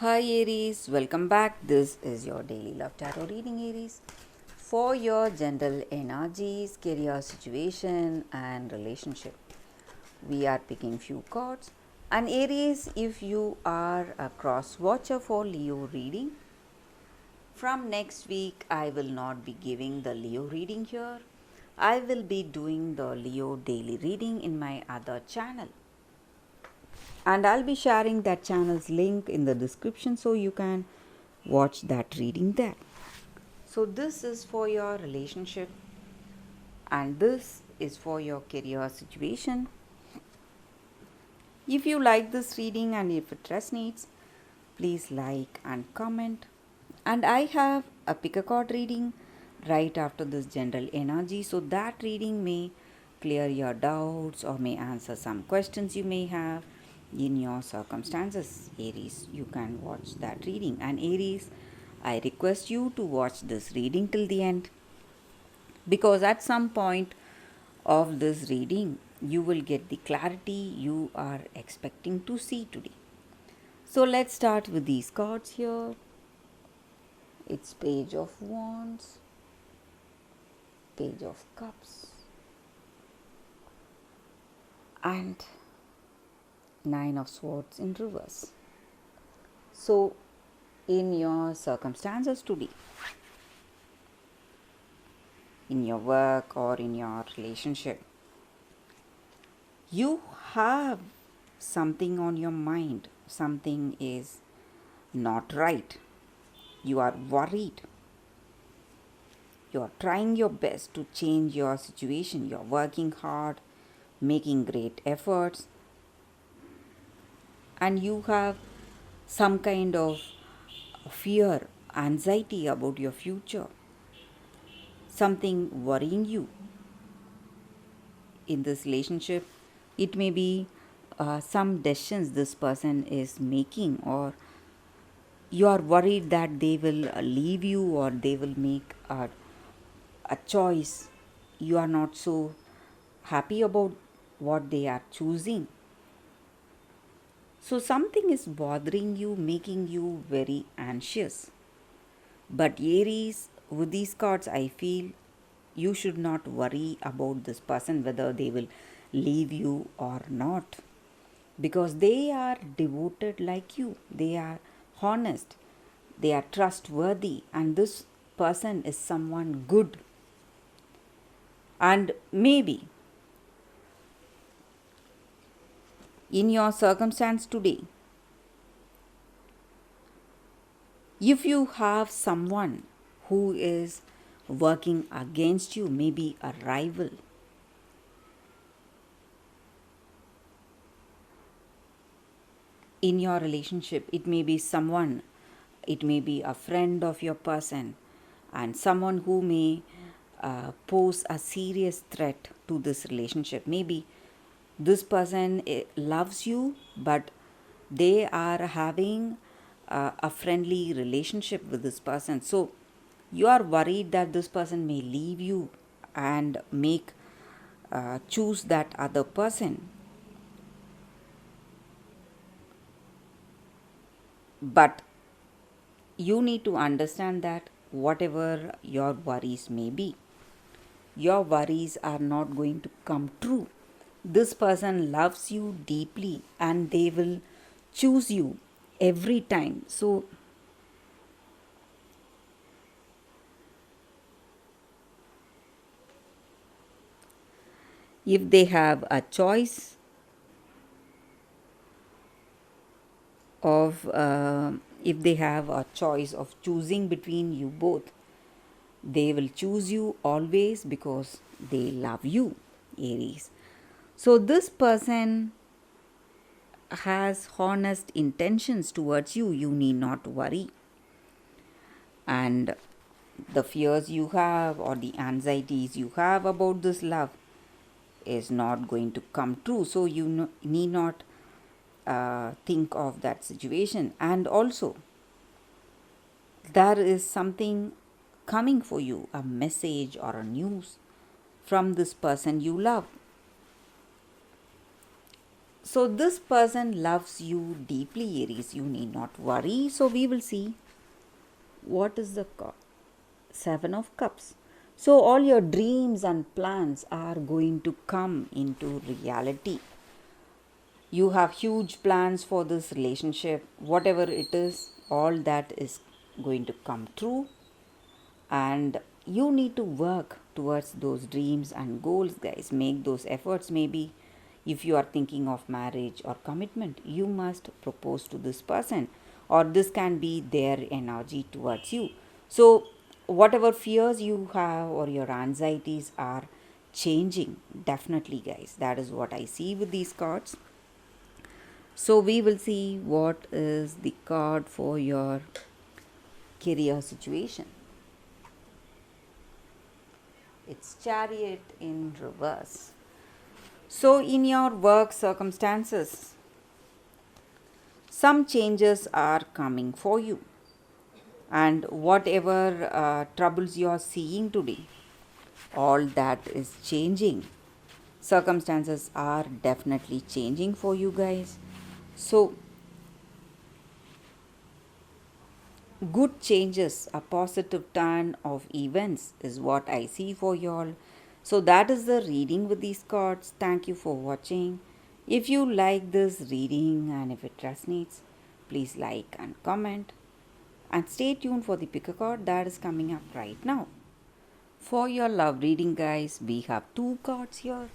Hi Aries, welcome back. This is your daily love tarot reading, Aries. For your general energies, career situation, and relationship, we are picking few cards. And Aries, if you are a cross watcher for Leo reading, from next week I will not be giving the Leo reading here. I will be doing the Leo daily reading in my other channel. And I'll be sharing that channel's link in the description so you can watch that reading there. So, this is for your relationship and this is for your career situation. If you like this reading and if it resonates, please like and comment. And I have a pick a card reading right after this general energy, so that reading may clear your doubts or may answer some questions you may have in your circumstances. Aries, you can watch that reading. And Aries, I request you to watch this reading till the end because at some point of this reading, you will get the clarity you are expecting to see today. So let's start with these cards here. It's Page of Wands, Page of Cups, and Nine of Swords in reverse. So, in your circumstances today, in your work or in your relationship, you have something on your mind, something is not right, you are worried, you are trying your best to change your situation, you are working hard, making great efforts, and you have some kind of fear, anxiety about your future, something worrying you in this relationship. It may be some decisions this person is making, or you are worried that they will leave you or they will make a choice. You are not so happy about what they are choosing. So, something is bothering you, making you very anxious. But Aries, with these cards, I feel you should not worry about this person whether they will leave you or not, because they are devoted like you, they are honest, they are trustworthy, and this person is someone good. And maybe in your circumstance today, if you have someone who is working against you, maybe a rival, in your relationship, it may be someone, it may be a friend of your person, and someone who may pose a serious threat to this relationship. Maybe this person loves you, but they are having a friendly relationship with this person. So you are worried that this person may leave you and make choose that other person. But you need to understand that whatever your worries may be, your worries are not going to come true. This person loves you deeply and they will choose you every time. So, if they have a choice if they have a choice of choosing between you both, they will choose you always because they love you, Aries. So, this person has honest intentions towards you. You need not worry. And the fears you have or the anxieties you have about this love is not going to come true. So, you need not think of that situation. And also, there is something coming for you, a message or a news from this person you love. So this person loves you deeply, Aries. You need not worry. So we will see what is the Seven of Cups. So all your dreams and plans are going to come into reality. You have huge plans for this relationship. Whatever it is, all that is going to come true. And you need to work towards those dreams and goals, guys. Make those efforts. Maybe if you are thinking of marriage or commitment, you must propose to this person, or this can be their energy towards you. So whatever fears you have or your anxieties are changing, definitely, guys. That is what I see with these cards. So we will see what is the card for your career situation. It's Chariot in reverse. So in your work circumstances, some changes are coming for you, and whatever troubles you are seeing today, all that is changing. Circumstances are definitely changing for you guys. So good changes, a positive turn of events is what I see for y'all. So that is the reading with these cards. Thank you for watching. If you like this reading and if it resonates, please like and comment. And stay tuned for the pick a card that is coming up right now. For your love reading, guys, we have two cards here.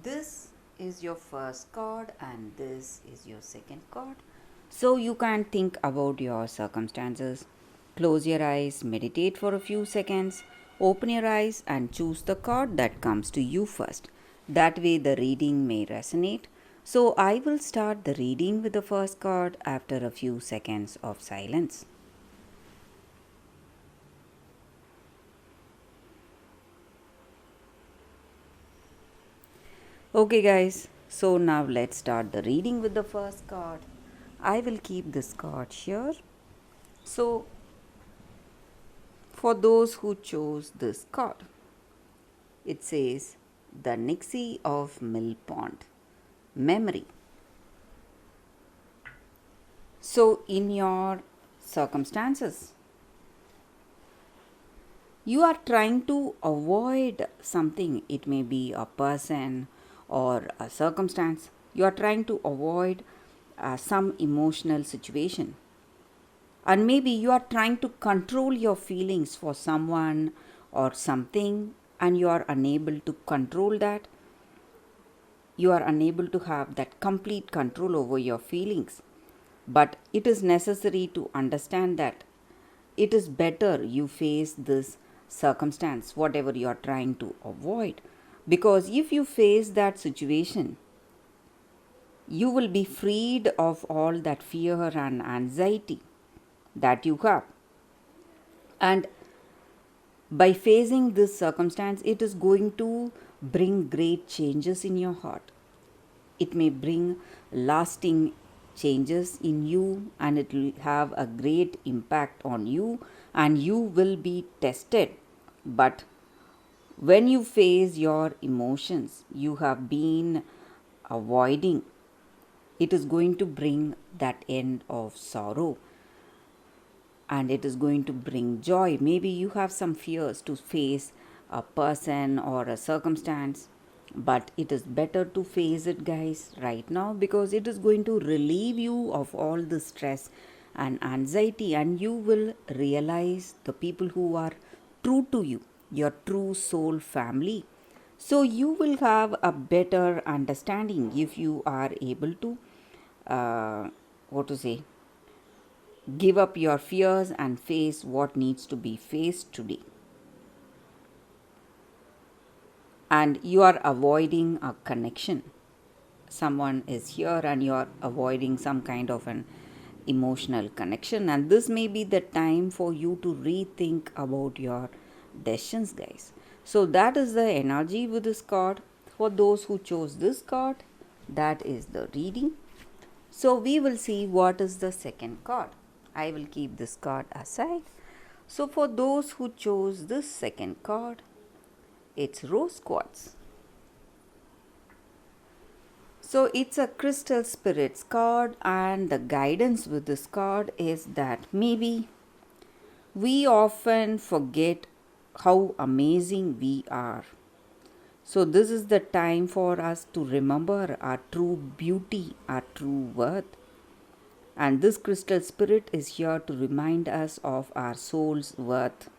This is your first card and this is your second card. So you can think about your circumstances. Close your eyes, meditate for a few seconds, open your eyes and choose the card that comes to you first. That way the reading may resonate. So I will start the reading with the first card after a few seconds of silence. Okay guys, so now let's start the reading with the first card. I will keep this card here. So for those who chose this card, it says the Nixie of Mill Pond, memory. So in your circumstances, you are trying to avoid something. It may be a person or a circumstance. You are trying to avoid some emotional situation, and maybe you are trying to control your feelings for someone or something, and you are unable to control that. You are unable to have that complete control over your feelings, but it is necessary to understand that it is better you face this circumstance, whatever you are trying to avoid, because if you face that situation, you will be freed of all that fear and anxiety that you have. And by facing this circumstance, it is going to bring great changes in your heart. It may bring lasting changes in you, and it will have a great impact on you, and you will be tested. But when you face your emotions you have been avoiding, it is going to bring that end of sorrow, and it is going to bring joy. Maybe you have some fears to face a person or a circumstance, but it is better to face it, guys, right now, because it is going to relieve you of all the stress and anxiety, and you will realize the people who are true to you, your true soul family. So you will have a better understanding if you are able to what to say give up your fears and face what needs to be faced today. And you are avoiding a connection. Someone is here and you are avoiding some kind of an emotional connection, and this may be the time for you to rethink about your decisions, guys. So that is the energy with this card. For those who chose this card, that is the reading. So we will see what is the second card. I will keep this card aside. So for those who chose this second card, it's Rose Quartz. So it's a crystal spirits card, and the guidance with this card is that maybe we often forget how amazing we are. So, this is the time for us to remember our true beauty, our true worth. And this crystal spirit is here to remind us of our soul's worth.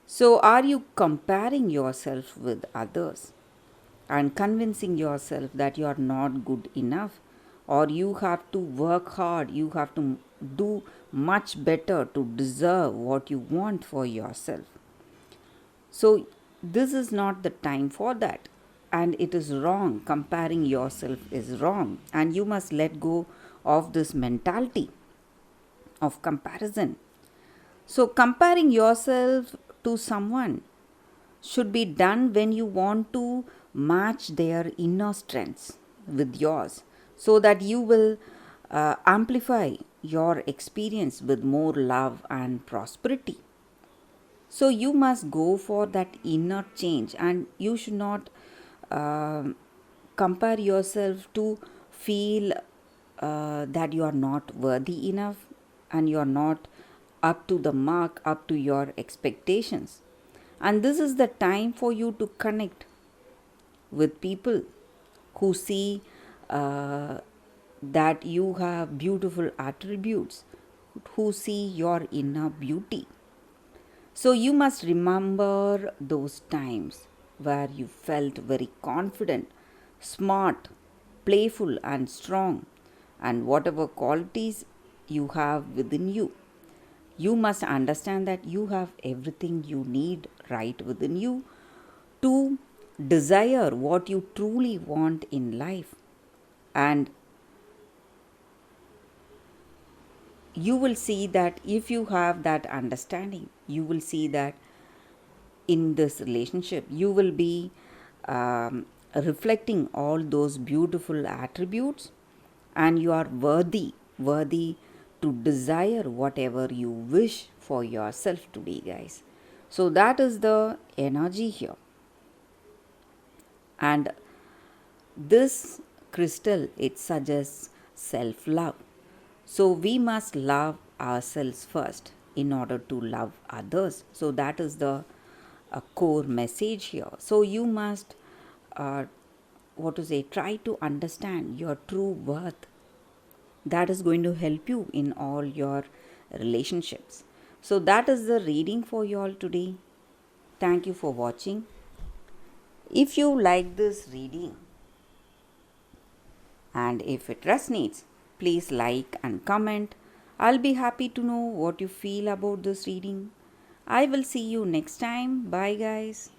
So, are you comparing yourself with others and convincing yourself that you are not good enough, or you have to work hard, you have to do much better to deserve what you want for yourself? So, this is not the time for that, and it is wrong. Comparing yourself is wrong, and you must let go of this mentality of comparison. So, comparing yourself to someone should be done when you want to match their inner strengths with yours, so that you will amplify your experience with more love and prosperity. So you must go for that inner change, and you should not uh, compare yourself to feel that you are not worthy enough and you are not up to the mark, up to your expectations. And this is the time for you to connect with people who see that you have beautiful attributes, who see your inner beauty. So you must remember those times where you felt very confident, smart, playful, and strong, and whatever qualities you have within you. You must understand that you have everything you need right within you to desire what you truly want in life. And you will see that if you have that understanding, you will see that in this relationship you will be reflecting all those beautiful attributes, and you are worthy to desire whatever you wish for yourself today, guys. So that is the energy here. And this crystal, it suggests self love. So we must love ourselves first in order to love others. So that is the core message here. So you must, try to understand your true worth. That is going to help you in all your relationships. So that is the reading for you all today. Thank you for watching. If you like this reading and if it resonates, please like and comment. I'll be happy to know what you feel about this reading. I will see you next time. Bye, guys.